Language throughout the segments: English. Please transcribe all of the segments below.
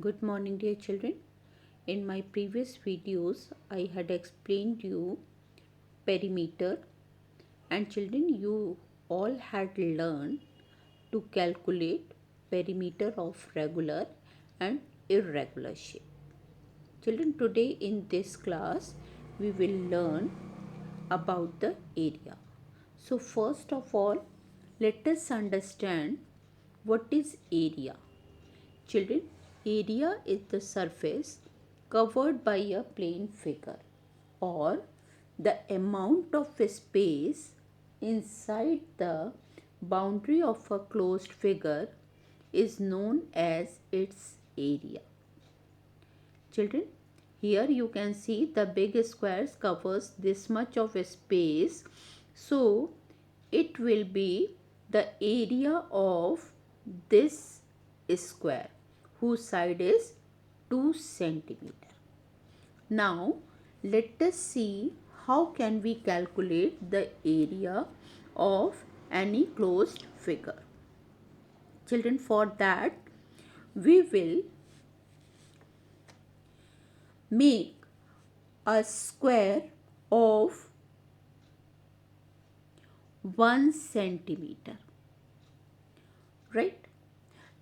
Good morning, dear children. In my previous videos, I had explained you perimeter, and children, you all had learned to calculate perimeter of regular and irregular shape. Children, today in this class, we will learn about the area. So, first of all, let us understand what is area. Children, area is the surface covered by a plane figure or the amount of space inside the boundary of a closed figure is known as its area. Children, here you can see the big squares covers this much of space, so it will be the area of this square whose side is 2 centimeter. Now let us see how can we calculate the area of any closed figure. Children, for that we will make a square of 1 centimeter, right?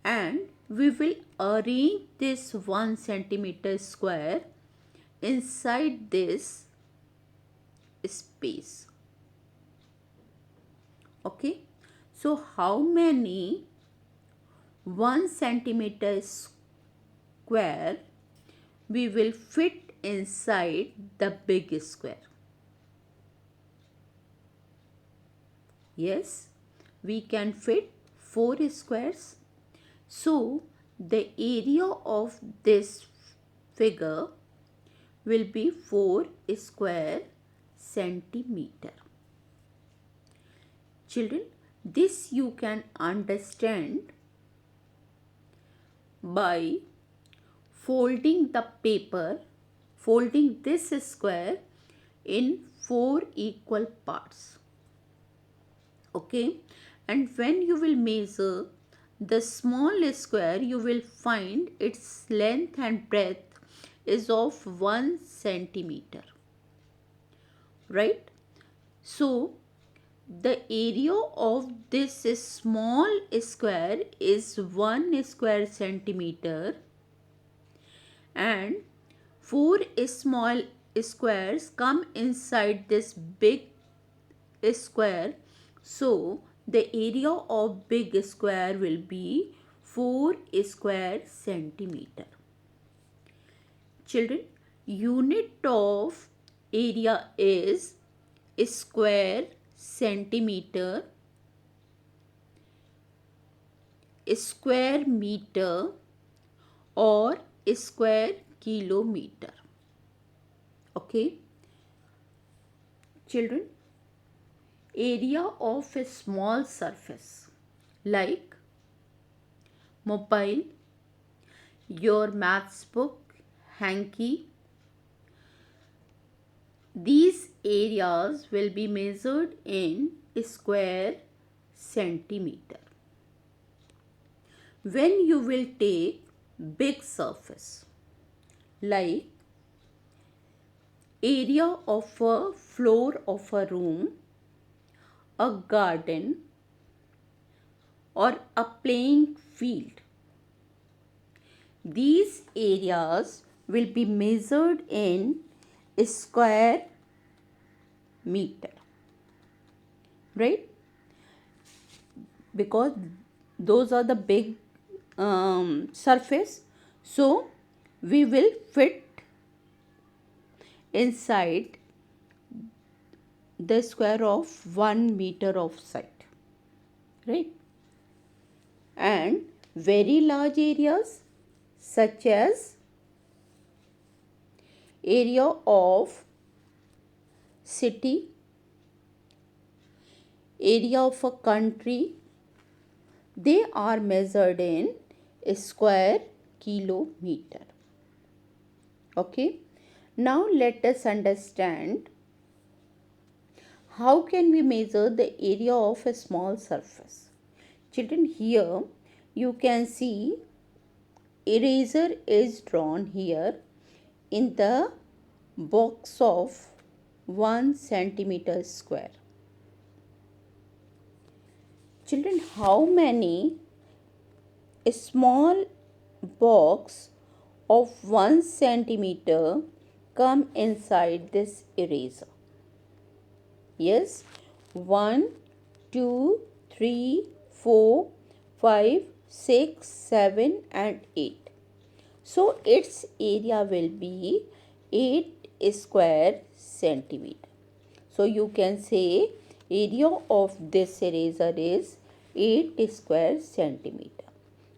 And we will arrange this 1 centimeter square inside this space. Okay, so how many 1 centimeter square we will fit inside the big square? Yes, we can fit 4 squares. So the area of this figure will be 4 square centimeter. Children, this you can understand by folding the paper, folding this square in 4 equal parts. Okay, and when you will measure the small square, you will find its length and breadth is of 1 centimeter, right? So the area of this small square is 1 square centimeter, and 4 small squares come inside this big square. So the area of big square will be 4 square centimeter. Children, unit of area is square centimeter, square meter, or square kilometer. Okay, children, area of a small surface like mobile, your maths book, hanky, these areas will be measured in square centimeter. When you will take big surface like area of a floor of a room, a garden, or a playing field, these areas will be measured in square meter, right? Because those are the big surface, so we will fit inside the square of 1 meter of side, right? And very large areas such as area of city, area of a country, they are measured in square kilometer. Okay, now let us understand how can we measure the area of a small surface. Children, here you can see eraser is drawn here in the box of 1 centimeter square. Children, how many small box of 1 centimeter come inside this eraser? Yes, 1, 2, 3, 4, 5, 6, 7 and 8. So its area will be 8 square centimeter. So you can say area of this eraser is 8 square centimeter.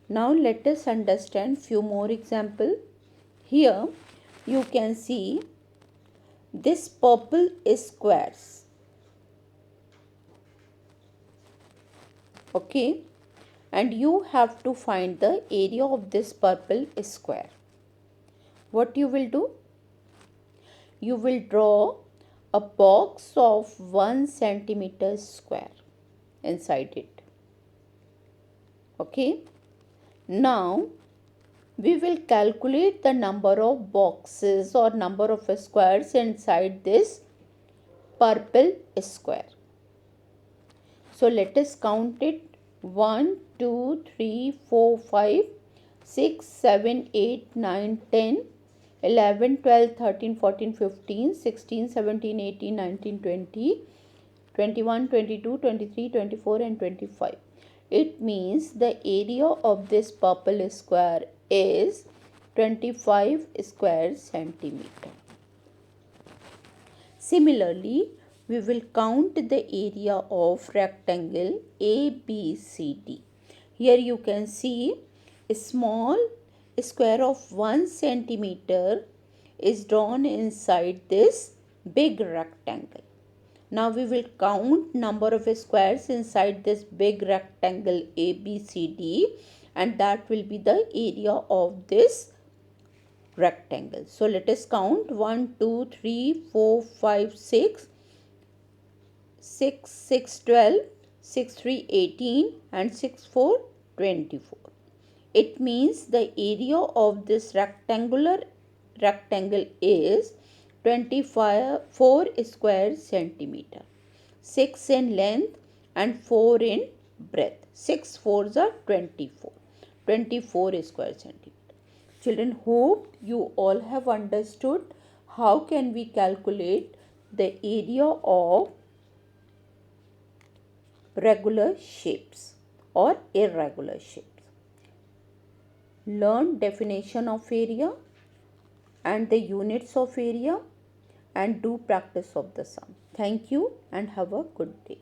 Now let us understand few more example. Here you can see this purple squares. Okay, and you have to find the area of this purple square. What you will do? You will draw a box of 1 centimeter square inside it. Okay, now we will calculate the number of boxes or number of squares inside this purple square. So let us count it. 1, 2, 3, 4, 5, 6, 7, 8, 9, 10, 11, 12, 13, 14, 15, 16, 17, 18, 19, 20, 21, 22, 23, 24 and 25. It means the area of this purple square is 25 square centimeter. Similarly, we will count the area of rectangle ABCD. Here you can see a small square of 1 centimeter is drawn inside this big rectangle. Now we will count number of squares inside this big rectangle ABCD, and that will be the area of this rectangle. So let us count 1, 2, 3, 4, 5, 6, 6, 6, 12, 6, 3, 18 and 6, 4, 24. It means the area of this rectangle is 24 square centimeter. 6 in length and 4 in breadth. 6 fours are 24. 24 square centimeter. Children, hope you all have understood how can we calculate the area of regular shapes or irregular shapes. Learn definition of area and the units of area and do practice of the sum. Thank you and have a good day.